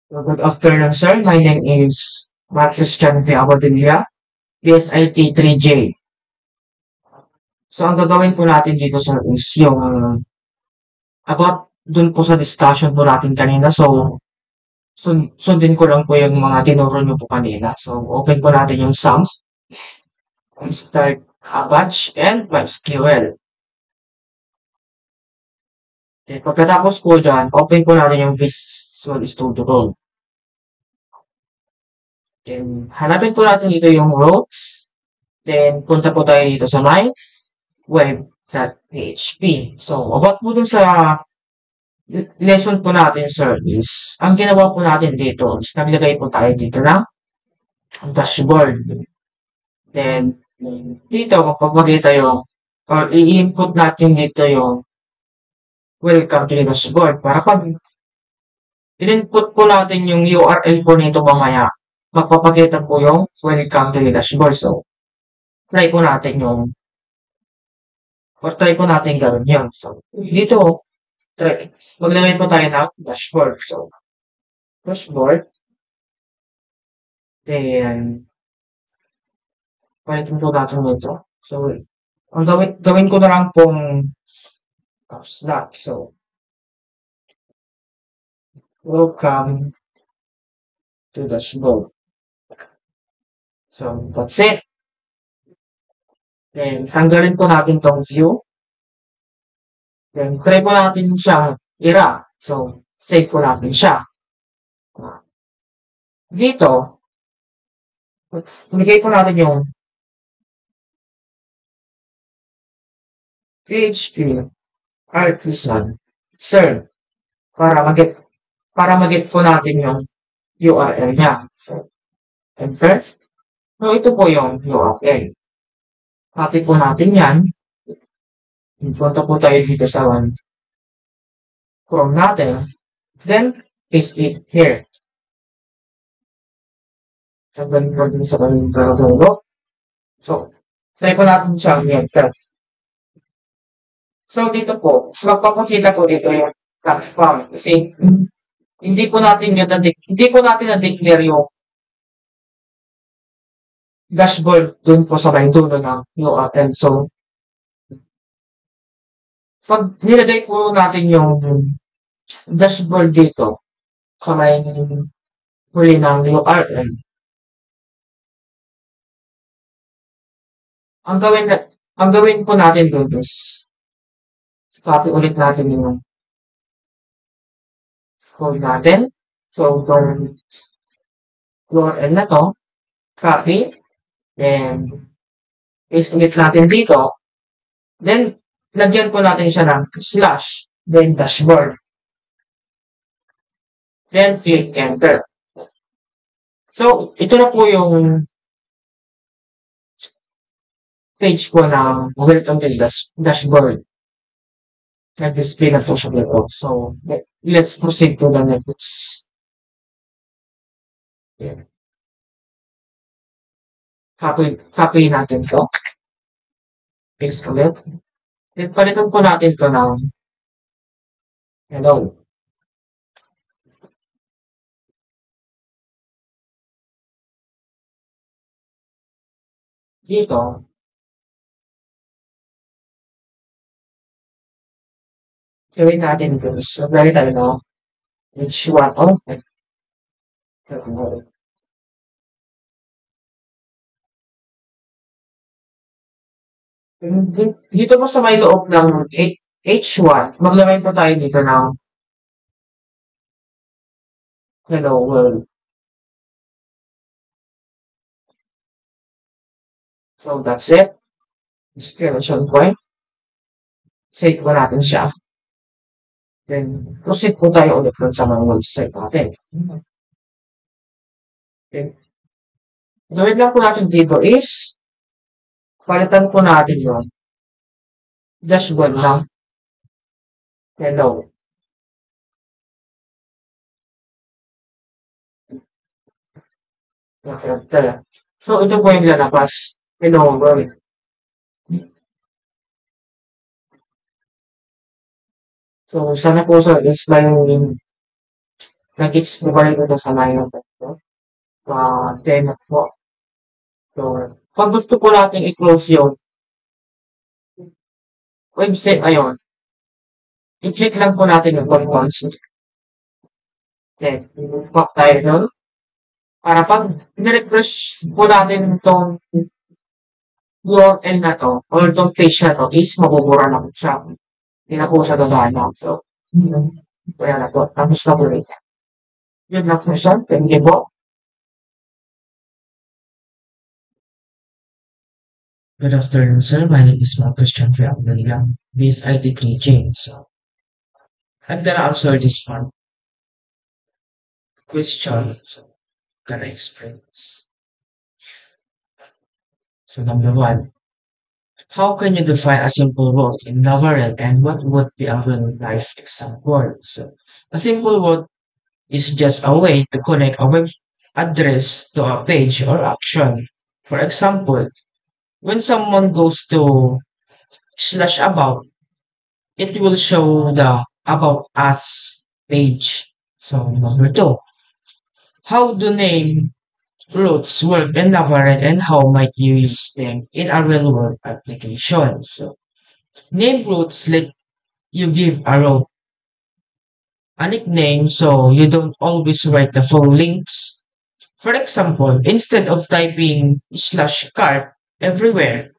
Good afternoon, sir. My name is Marcus Chan V. Abadilla, PSIT 3J. So, ang gagawin po natin dito, sir, is yung about dun po sa discussion po natin kanina. So, sundin ko lang po yung mga tinuro nyo po kanina. So, open po natin yung sum, start batch, and MySQL. Then, pagkatapos po dyan, open po natin yung Visual Studio Code. Then, hanapin po natin dito yung routes. Then, punta po tayo dito sa my web.php. So, about po dun sa lesson po natin, sir, is, ang ginawa po natin dito is, naglagay po tayo dito ng dashboard. Then, dito, kapag makita yung, or i-input natin dito yung welcome to the dashboard. Para pag in-input po natin yung URL po nito mamaya, magpapakita po yung welcome to the dashboard. So, try po natin gawin yun. So, dito, maglagay po tayo ng dashboard. So, dashboard. Then, palitin po natin dito. So, ang gawin ko na lang pong snap. So, welcome to dashboard. So, that's it. Then, tanggalin po natin tong view. Then, try po natin siyang i-run. So, save po natin siya. Dito, ibigay po natin yung PHP artisan serve para mag-get po natin yung URL niya. So, enter. So, ito po yung URL. Copy po natin yan. Punta po tayo dito sa Chrome natin. Then, paste it here. Tanggalin ko din sa kanyang logo. So, try po natin siyang i-enter. So, dito po, magpapakita po dito yung platform. Kasi, hindi po natin na-declare yung dashboard dun po sa may dulo ng URL. So, pag nilagay po natin yung dashboard dito sa may huli ng URL, ang gawin po natin dun is copy ulit natin yung code natin. So, itong URL na to, copy, then paste ulit natin dito. Then, lagyan po natin siya ng slash, then dashboard. Then, click enter. So, ito na po yung page ko ng welcome to the dashboard. Nag-display na po siya dito. So, let's proceed to the next. Yeah. Copy natin to. Paste ulit. Then, palitan po natin to ng hello. Dito, gawin natin ito. So, gawin tayo na H1 open. Dito po sa may loob ng H1, maglagay po tayo dito ng hello world. So, that's it. Exclamation point. Save po natin siya. Then, proceed po tayo ulit sa mga website natin. Okay. Gawin lang po natin dito is, palitan po natin yun. Dashboard lang. Hello. So, ito po yung lalabas. Hello world. So, sana po sir is may nag-gets mo ba rin ito sa line po? Demo po. So, pag gusto ko natin i-close yung website ayun, i-check lang po natin yung controls. Then, back tayo doon. Para pag ni-refresh po natin itong URL na to, or itong page na to, is mabubura na po siya. Hindi na po siya gagana. So, kaya na po. Tapos na po rin. Yun na po siya. Thank you po. Good afternoon, sir. My name is Christian Fiambelia, base IT3J. So, I'm gonna answer this one question. So, gonna explain this. So, number one, how can you define a simple word in Laravel and what would be a real life example? So, a simple word is just a way to connect a web address to a page or action. For example, when someone goes to slash about, it will show the about us page. So number two, how do name roots work in Laravel and how might you use them in a real world application? So name roots let you give a root a nickname so you don't always write the full links. For example, instead of typing slash cart everywhere,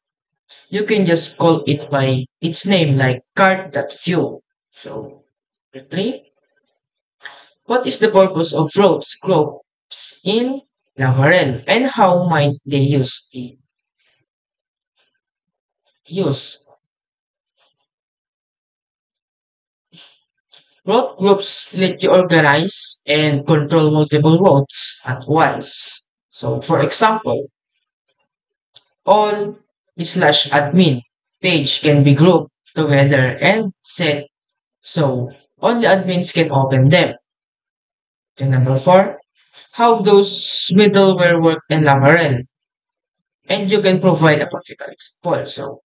you can just call it by its name like cart.fuel. So, number three, what is the purpose of routes groups in Laravel and how might they use? Route groups let you organize and control multiple routes at once. So, for example, all slash admin page can be grouped together and set so only admins can open them. Then number four, how those middleware work in Laravel. And you can provide a practical example. So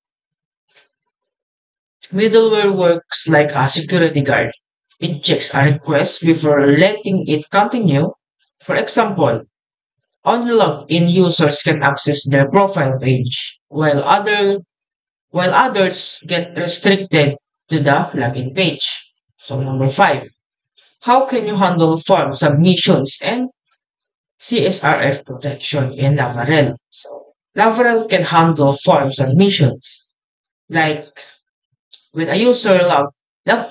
middleware works like a security guard. It checks a request before letting it continue. For example, only logged-in users can access their profile page, while others get restricted to the login page. So number five, how can you handle form submissions and CSRF protection in Laravel? So Laravel can handle form submissions. Like when a user log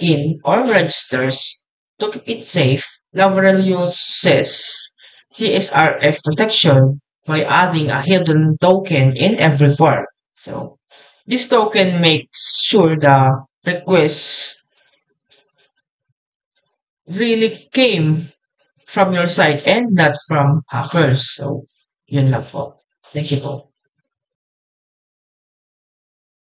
in or registers, to keep it safe, Laravel uses CSRF protection by adding a hidden token in every form. So this token makes sure the request really came from your side and not from hackers. So, yun lang po. Thank you po.